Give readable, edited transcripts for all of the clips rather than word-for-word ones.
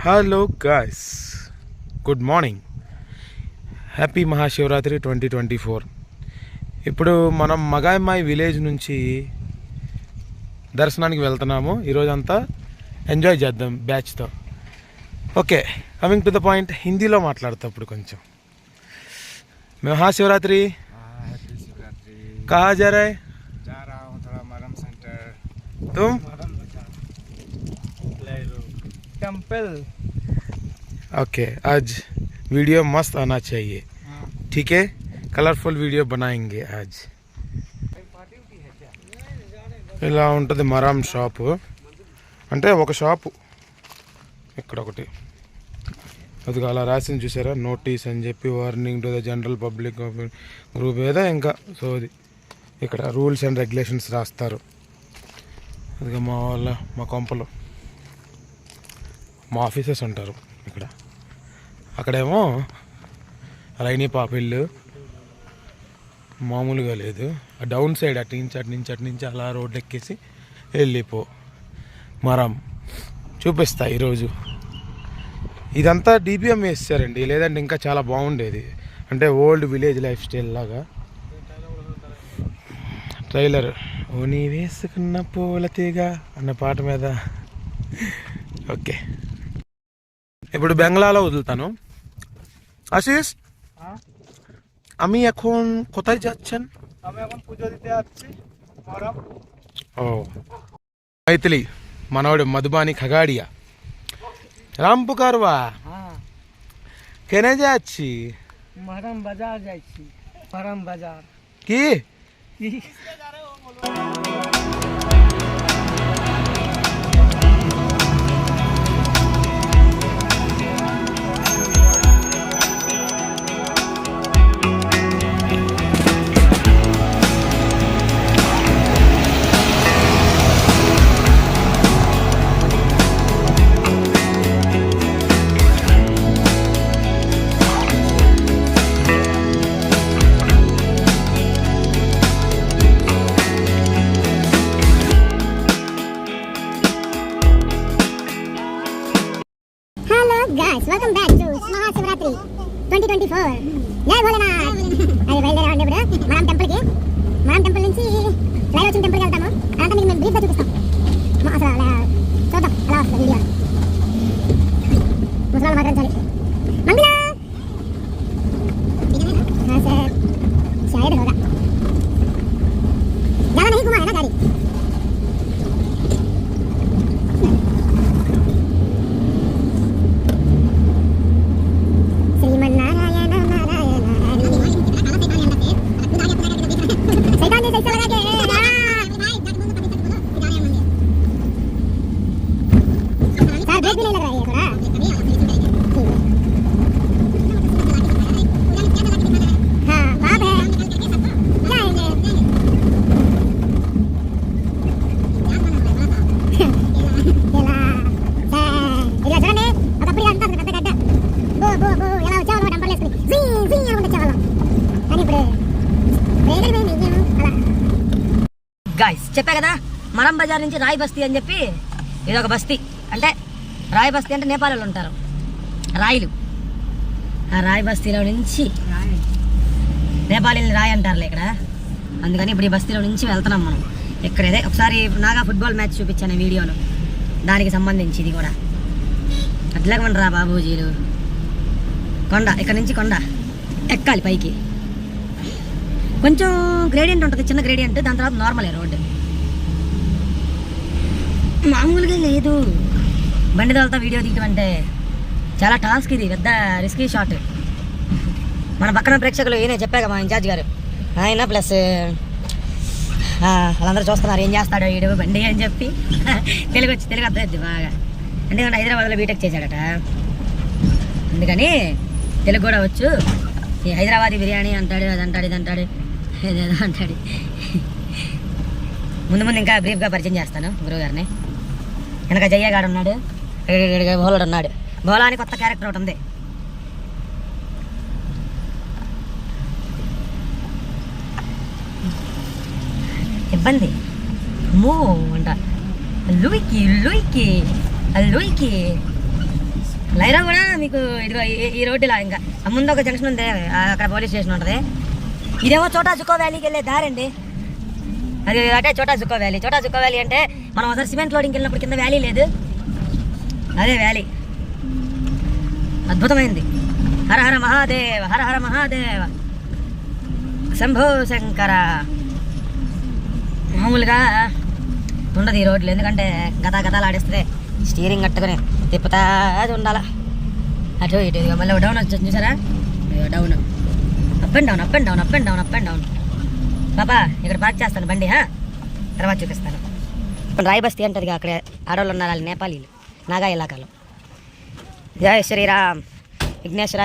Hello guys, good morning. Happy Mahashivratri 2024. ఇప్పుడు మనం మగాయమ్మాయి village నుంచి దర్శనానికి వెళ్తున్నాము. ఈరోజంతా ఎంజాయ్ చేద్దాం బ్యాచ్తో. Okay, coming to the point. హిందీలో మాట్లాడతా ఇప్పుడు కొంచెం. महाशिवरात्रि कहाँ जा रहे? जा रहा हूँ थोड़ा मरम सेंटर. तुम? टेम्पल. ओके, आज वीडियो मस्त आना चाहिए. ठीक है, कलरफुल वीडियो बनाएंगे आज. ఇలా ఉంటుంది మరం షాపు. అంటే ఒక షాపు ఇక్కడ ఒకటి, అది అలా రాసింది చూసారా, నోటీస్ అని చెప్పి, warning to the general public group ఏదో ఇంకా. సో అది ఇక్కడ రూల్స్ అండ్ రెగ్యులేషన్స్ రాస్తారు. అది మా కొంపలో మా ఆఫీసర్స్ ఉంటారు ఇక్కడ. అక్కడేమో రైనీ పాపిళ్ళు మామూలుగా లేదు. ఆ డౌన్ సైడ్ అటు నుంచి అలా రోడ్డు ఎక్కేసి వెళ్ళిపో. మరం చూపిస్తా ఈరోజు. ఇదంతా డిపిఎం వేస్తారండి, లేదంటే ఇంకా చాలా బాగుండేది. అంటే ఓల్డ్ విలేజ్ లైఫ్ స్టైల్ లాగా. ట్రైలర్ ఓ నీ వేసుకున్న పూల తీగ అన్న పాట మీద. ఓకే, ఇప్పుడు বেঙ্গলাలో వదులుతాను. আশিস, আমি এখন কোথায় যাচ্ছেন? আমি এখন পুজো দিতে যাচ্ছি মরম. ও మైథిలి మనోడు మధుబాని ఖగాడియా রাম পুকারবা. কেনে যাচ্ছি? মরম বাজার যাচ্ছি. মরম বাজার কি? Guys, welcome back to Mahashivratri 2024. జై భోలేనాథ్. అది బయలుదేరామండి ఇప్పుడు మనం టెంపుల్కి. మనం టెంపుల్ నుంచి ఫ్లైఓవర్ వచ్చిన టెంపుల్కి వెళ్తాము. అదంతా మీకు మేము బ్రీఫ్గా చూపిస్తాం. అసలు అలా చూద్దాం ఎలా వస్తుంది వీడియో. ముసలాలు మాట్లాడించాలి. మంగళ సార్ शायद होगा. ज़्यादा नहीं घुमा है ना गाड़ी. గాయ్స్, చెప్పా కదా మరం బజార్ నుంచి రాయ్ బస్తీ అని చెప్పి ఇది ఒక బస్తీ. అంటే రాయ్ బస్తీ అంటే నేపాల్లో ఉంటారు రాయిలు. ఆ రాయ్ బస్తీలో నుంచి నేపాలీని రాయ్ అంటారులే ఇక్కడ. అందుకని ఇప్పుడు ఈ బస్తీలో నుంచి వెళ్తున్నాం మనం. ఇక్కడేదే ఒకసారి నాగా ఫుట్బాల్ మ్యాచ్ చూపించాను వీడియోలో, దానికి సంబంధించి ఇది కూడా. అట్లగమండి రా బాబూజీలు. కొండ, ఇక్కడ నుంచి కొండ ఎక్కాలి పైకి. కొంచెం గ్రేడియంట్ ఉంటుంది, చిన్న గ్రేడియంట్. దాని తర్వాత నార్మలే రోడ్డు, మామూలుగా లేదు. బండి తోలుతా వీడియో తీయటం అంటే చాలా టాస్క్. ఇది పెద్ద రిస్కీ షాట్. మన పక్కన ప్రేక్షకులు ఈయన చెప్పాక మా ఇన్ఛార్జ్ గారు, ఆయన ప్లస్ వాళ్ళందరూ చూస్తున్నారు ఏం చేస్తాడో వీడు బండి అని చెప్పి. తెలుగు అర్థమైంది బాగా. ఎందుకంటే హైదరాబాద్లో బీటెక్ చేశాడట, అందుకని తెలుగు కూడా వచ్చు. ఈ హైదరాబాదీ బిర్యానీ అంటాడు, అది అంటాడు, ఇది అంటాడు, ఏదేదో అంటాడు. ముందు ఇంకా బ్రీఫ్గా పరిచయం చేస్తాను గురువు గారిని. వెనక జయ్యగాడు ఉన్నాడు, భోలాడు ఉన్నాడు. భోలా అని కొత్త క్యారెక్టర్ ఒకటి ఉంది. ఇబ్బంది మూ అంట. లూయికి లైరా కూడా మీకు ఇదిగో ఈ రోడ్డులా ఇంకా ముందు ఒక జంక్షన్ ఉంది, అక్కడ పోలీస్ స్టేషన్ ఉంటుంది. ఇదేమో చోటా జుక్కో వ్యాలీకి వెళ్ళే దారండి. అది అంటే చోటా జుక్కో వ్యాలీ. చోటా జుక్కో వ్యాలీ అంటే మనం ఒకసారి సిమెంట్ లోడింగ్కి వెళ్ళినప్పుడు కింద వ్యాలీ లేదు, అదే వ్యాలీ. అద్భుతమైంది. హర హర మహాదేవ, హర హర మహాదేవ, శంభో శంకర. మామూలుగా ఉండదు ఈ రోడ్లు, ఎందుకంటే గతాలు ఆడిస్తే స్టీరింగ్ కట్టుకుని తిప్పుతా ఉండాలా అటు ఇటు. ఇదిగో మళ్ళీ డౌన్ వచ్చి చూసారా, down, up and down, up and down, up and down, up and down. బాబా ఇక్కడ పార్క్ చేస్తాను బండి, తర్వాత చూపిస్తాను. రాయ్ బస్తీ అంటది అక్కడ ఆడవాళ్ళు ఉన్నారు, వాళ్ళు నేపాలీలు, నాగా ఇలాకాలో. జై శ్రీరామ్ విఘ్నేశ్వర.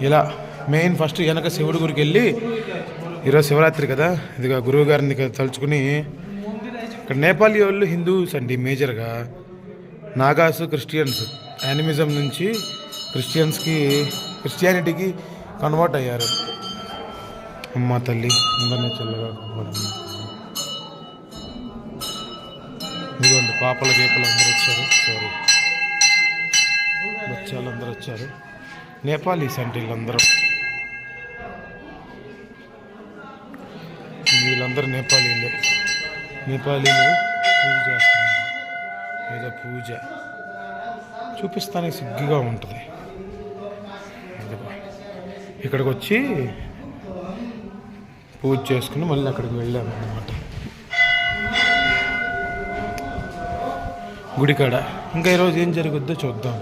ఇలా మెయిన్ ఫస్ట్ వెనక శివుడి గురికి వెళ్ళి, ఈరోజు శివరాత్రి కదా, ఇదిగా గురువు గారిని తలుచుకుని, ఇక్కడ నేపాలీ వాళ్ళు హిందూస్ అండి మేజర్గా, నాగాస్ క్రిస్టియన్స్ యానిమిజం నుంచి క్రిస్టియానిటీకి కన్వర్ట్ అయ్యారు. అమ్మ తల్లి అందరినీ చల్లగా ఇదిగోండి పాపల గేపలు అందరూ వచ్చారు, సారీ బచ్చాలు అందరూ వచ్చారు. నేపాలీస్ అంటే వీళ్ళందరూ, వీళ్ళందరూ నేపాలీలు పూజ చేస్తున్నారు. ఏదో పూజ చూపిస్తానికి సిగ్గుగా ఉంటుంది. ఇక్కడికి వచ్చి పూజ చేసుకుని మళ్ళీ అక్కడికి వెళ్ళాము అన్నమాట, గుడికాడ. ఇంకా ఈరోజు ఏం జరుగుద్దో చూద్దాం.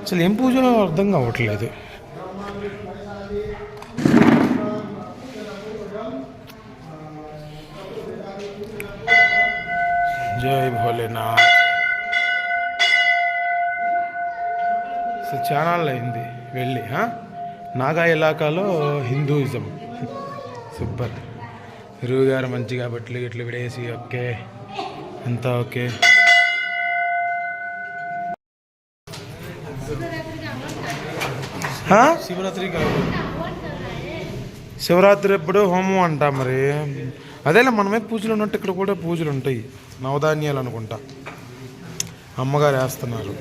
అసలు ఏం పూజ అర్థం కావట్లేదు. జై భోలేనాథ్. అసలు ఛానల్ అయింది వెళ్ళి, నాగా ఇలాకాలో హిందూయిజం సూపర్. గురువు గారు మంచిగా బట్టలు గిట్లు విడేసి ఓకే అంతా ఓకే. శివరాత్రి ఎప్పుడు హోమం అంట మరి. అదేలే మనమే పూజలు ఉన్నట్టు ఇక్కడ కూడా పూజలు ఉంటాయి. నవధాన్యాలు అనుకుంటా అమ్మగారు వేస్తున్నారు.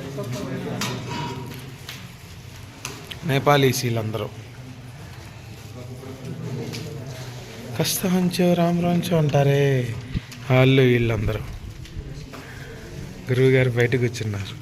నేపాలీస్ వీళ్ళందరూ కష్టంచో రామరాంచో అంటారే వాళ్ళు వీళ్ళందరూ. గురువు గారు బయటకు వచ్చిన్నారు.